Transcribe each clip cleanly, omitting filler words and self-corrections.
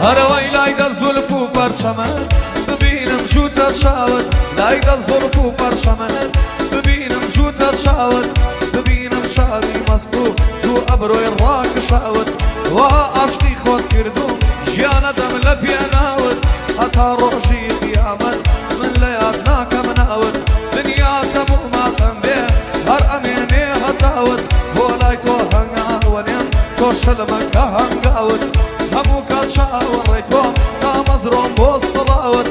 هەرەوەی لایدە زولف و پەرچەمەت ببینم جووتە چاوت لایدە زولف و پەرچەمەت ببینم جووتە چاوت ببینم شاوی مەست و دوو ئەبرۆی ڕاکشاوت وا عاشقی خۆت کردوم ژیانەدەم لە پێناوت هەتا ڕۆژی قیامەت من لە یاد ناکەم ناوت دنیا هەموو ماتەم بێ هەر ئەمێنێ هەتاوت بۆ لای تۆ هەنگاوەنێم تۆ شەلمەکە هەنگاوت هەموو کات چاوەڕێی تۆم تا مەزرۆم بۆ سەڵاوت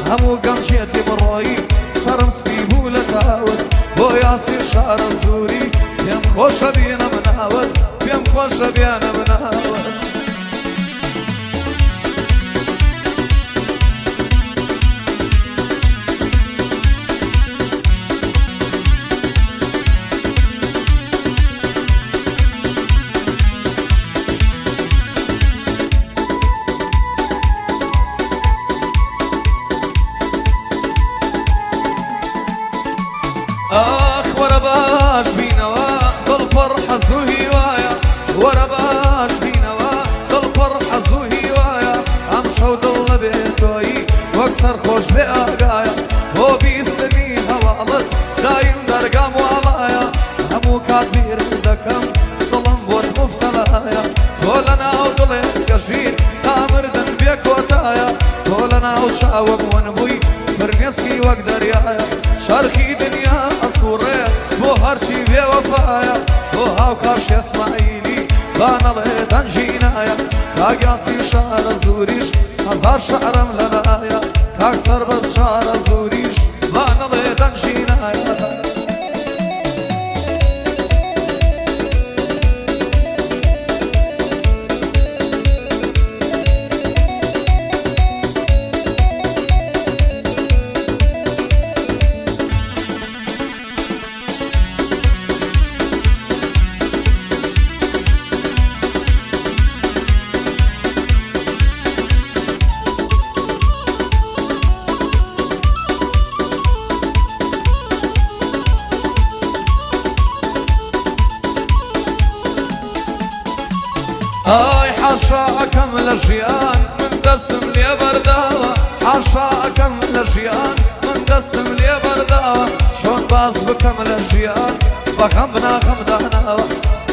هەموو گەنجێتی بڕۆیی سەرم سپی بوو لە تاوت بۆ یاسی شارە زووری پێم خۆشە بێنەم ناوت پێم خۆشە بێنەم ناوت آخ وەرە باش بینەوە دڵ پڕ حەز و هیوایە وەرە باش بینەوە دڵ پڕ حەز و هیوایە ئەم شەو دڵ لە بێتۆیی وەک سەرخۆش بێ ئاگایە بۆ بیستنی هەواڵت دایم دەرگام واڵایە هەموو کات بیرم دەکەم دڵم بۆت مفتەلایە تۆ لە ناو دڵێ گەژیر تا مردن بێ کۆتایە تۆ لە ناو چاوم وەنبووی فرمێسکی وەک دەریایە شەرخی دنیا ئەسووڕێ بۆ هەرچی بێوەفایە بۆ هاوکاش ئیسماعیلی با نەڵێ دەنجینایە کاگیاسی شارە زووریش هەزار شەعرم لەلایە کاک سەربەز شارە زووریش با نەڵێ دەنجینایە ئای حاشاکەم لە ژیان من دەستم لێ بەرداوە حاشاکەم لە ژیان من دەستم لێ بەرداوە چۆن باس بکەم لە ژیان بەخەم بناخەم داناوە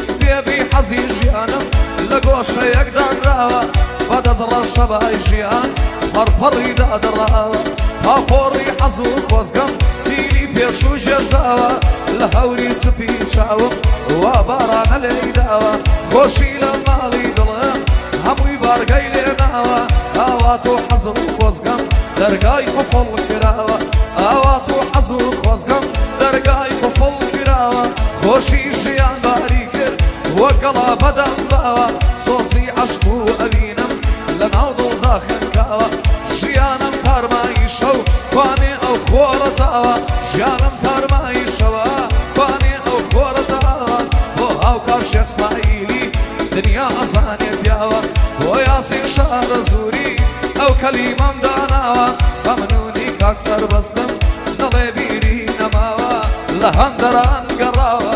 کتێبی حەزی ژیانم لە گۆشەیەک دانراوە بەدەدڕە شەبای ژیان پەڕپەڕی دادڕاوە پاپۆڕی حەز و خۆزگەم دیلی پێچ و ژێژاوە لە هەوری سپی چاوم وا بارانە لێی داوە خۆشی لە ماڵی دڵم هەمووی بارگەی لێناوە ئاوات و حەز و خۆزگەم دەرگای قوفڵ کراوە ئاوات و حەز و خۆزگەم دەرگای قوفڵ کراوە خۆشی ژیان باری کرد وە گەڵا بەدەم باوە سۆزی عەشق و ئەبینم لە ناو دڵدا خەنکاوە ژیانم تارمایی شەو توانێ ئەو خۆڕەتاوە ژیانم تارمایی شەوە توانێ ئەو خۆڕەتاوە بۆ هاوکاش ئیسماعیلی دنیا ئەزانێ پیاوە بۆ یاسین شارە زووری ئەو کەلیمەم داناوە بەمنونی کاک سەربەستم دڵێ بیری نەماوە لە هەندەران گەڕاوە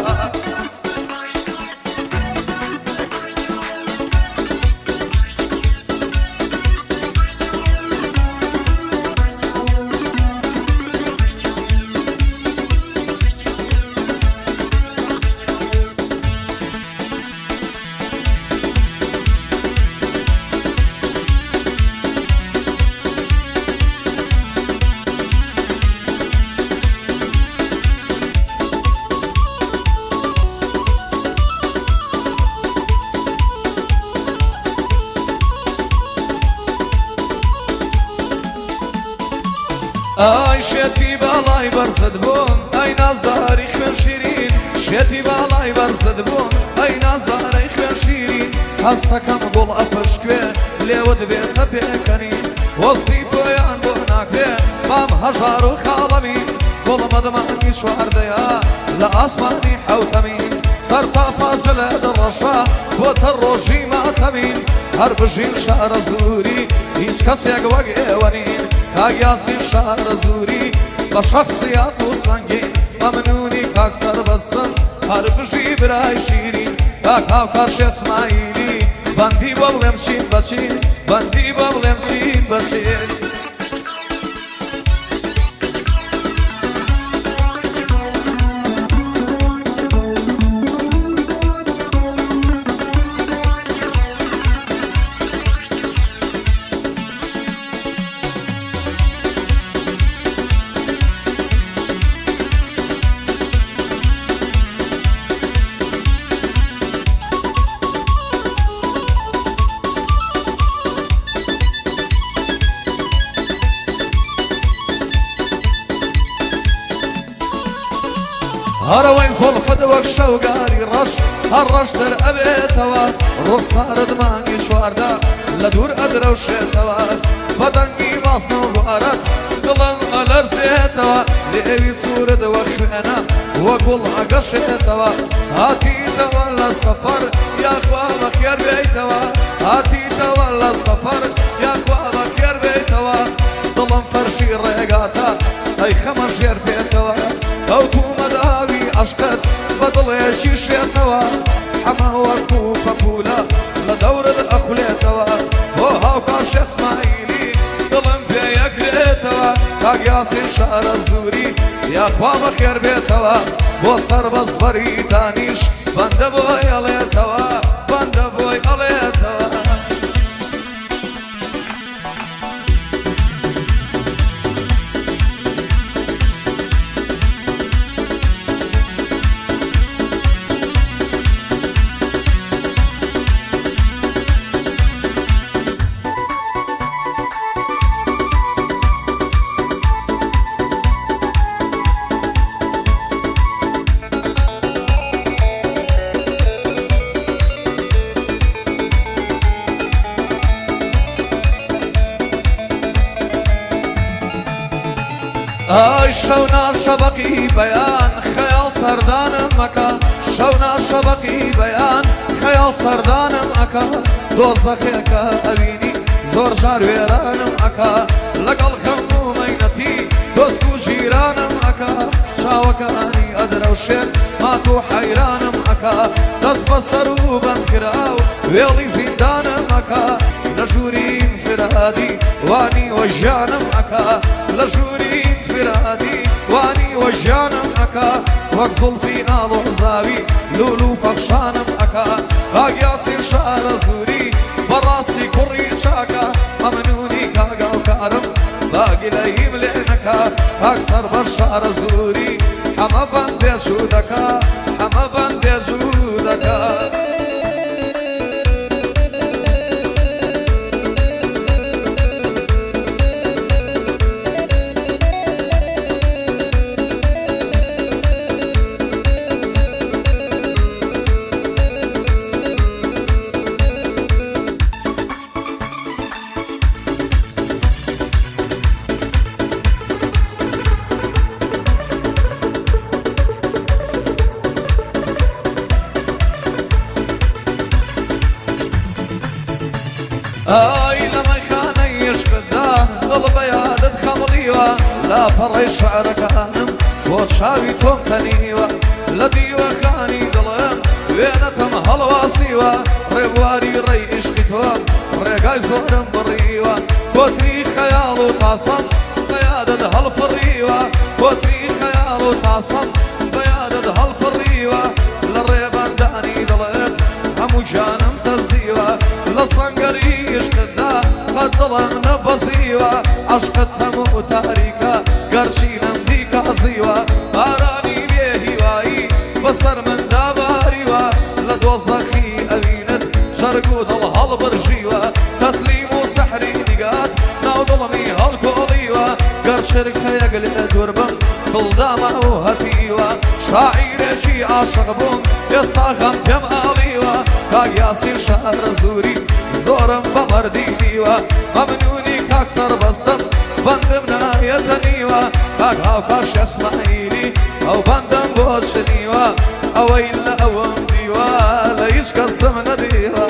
ئای شێتی باڵای بەرزت بووم ئەی نازداری خوێن شیرین شێتی باڵای بەرزت بووم ئەی نازدارەی خوێن شیرین هەستەکەم گوڵ ئەپشکوێ لێوت بێتە پێکەنین وەستی تۆیان بۆ ناکرێ مام هەژار و خاڵەمین گوڵمەدەمانی چواردەیە لە ئاسمانی حەوتەمین سەر تا پاجە لە دەڕەشە بۆتە ڕۆژی ماتەمین هەر بژین شارە زووری هیچ کەسێک وەک ئێوە نین کاک یاسین شارە زووری بە شەخسیات و سەنگین مەمنونی کاک سەربەستم هەر بژی برای شیرین کاک هاوکاش ئیسماعیلی بەندی بۆ بڵێم چین بەچین بەندی بە بڵێم چیم بەشێر هەرەوەی زۆڵفەت وەک شەوگاری ڕەش هەر ڕەش دەرئەبێتەوە ڕوخسارت مانگی چواردا لە دوور ئەدرەوشێتەوە بەدەنگی باسنە و دوارەت دڵم ئەلەرزێتەوە لێوی سوورت وەک خوێنە وە گوڵ ئەگەشێتەوە هاتیتەوە لە سەفەر یاخوا بەخێر بێیتەوە هاتیتەوە لە سەفەر یاخوا بەخێر بێیتەوە دڵم فەرشی ڕێگاتە ئەی خەمە ژێر بێتەوە ئەوتومە داوی عەشقت بە دڵێکی شێتەوە ئەمە وەکو پەپولە لە دەورت ئەخولێتەوە بۆ هاوکا شێخ ئسماعیلی دڵم پێ یەکرێتەوە کاک یاسین شارە زووری یاخوا بەخێر بێتەوە بۆ سەربەست بەری دانیش بەندە بۆی ئەڵێتەوە بەندە بۆی ئەڵێتەوە ئای شەونا شەبەقی بەیان خەیاڵ سەردانم مەکە شەونا شەبەقی بەیان خەیاڵ سەردانم ئەکە دۆزەخێکە ئەبینی زۆر جار وێرانم ئەکە لەگەڵ خەم و مەینەتی دۆست و ژیرانم ئەکە چاوەکانی ئەدرەوشێت مات و حەیرانم ئەکە دەست بەسەر و بەندکراو وێڵی زیندانم ئەکە لە ژووریم فرادی وانی وەژیانم ئەکە لە ژووریم فرادی وانی وەژیانم ئەکە وەک زوڵفی ئاڵۆزاوی لولو و پەخشانم ئەکە کاک یاسین شارە زووری بەڕاستی کوڕی چاکە مەمنونی کاگاوکارم باگیلەیم لێ نەکە کاک سەربەر شارە زووری ئەمە بەندێ جوو دەکا ئەمە بەندێ جوو دەکا ئای لە مەیخانەی عشقتدا دڵ بە یادت خەمڵیوە لاپەڕەی شەعرەکانم بۆ چاوی تۆم تەنیوە لە دیوەخانی دڵم وێنەتەم هەڵواسیوە ڕێبواری ڕێی عشقی تۆم ڕێگای زۆرم بڕیوە کۆتری خەیاڵ و تاسەم بە یادت هەڵفڕیوە کۆتری خەیاڵ و تاسەم بە یادت هەڵفڕیوە لە ڕێبەندانی دڵت هەموو جانم تەزیوە لە سەنگەری عشقتدا قەت دڵم نەبەزیوە عەشقت هەموو تاریکە گەرچینم دیکازیوە بارانی بێهیوایی بەسەر من داباریوە لە دۆزەخی ئەوینت شەرگ و دڵ هەڵبڕژیوە تەسلیم و سەحری نیگات ناو دڵمی هەڵکۆڵیوە گەرچرک هەیەک لێ دوور بم دڵداما و هەتیوە شاعیرێکی عاشق بووم ئێستا غەم پێم ئاڵیوە کاک یاسین شارە زووری زۆرم بە مەردی دیوە مەمنونی کاک سەربەستم بەندم نایەتە نیوە کاک هاوکا شێخ ئسماعیلی ئەو بەندەم بۆ چنیوە ئەوەی لە ئەوەم دیوە لە هیچ کەسم نەدیوە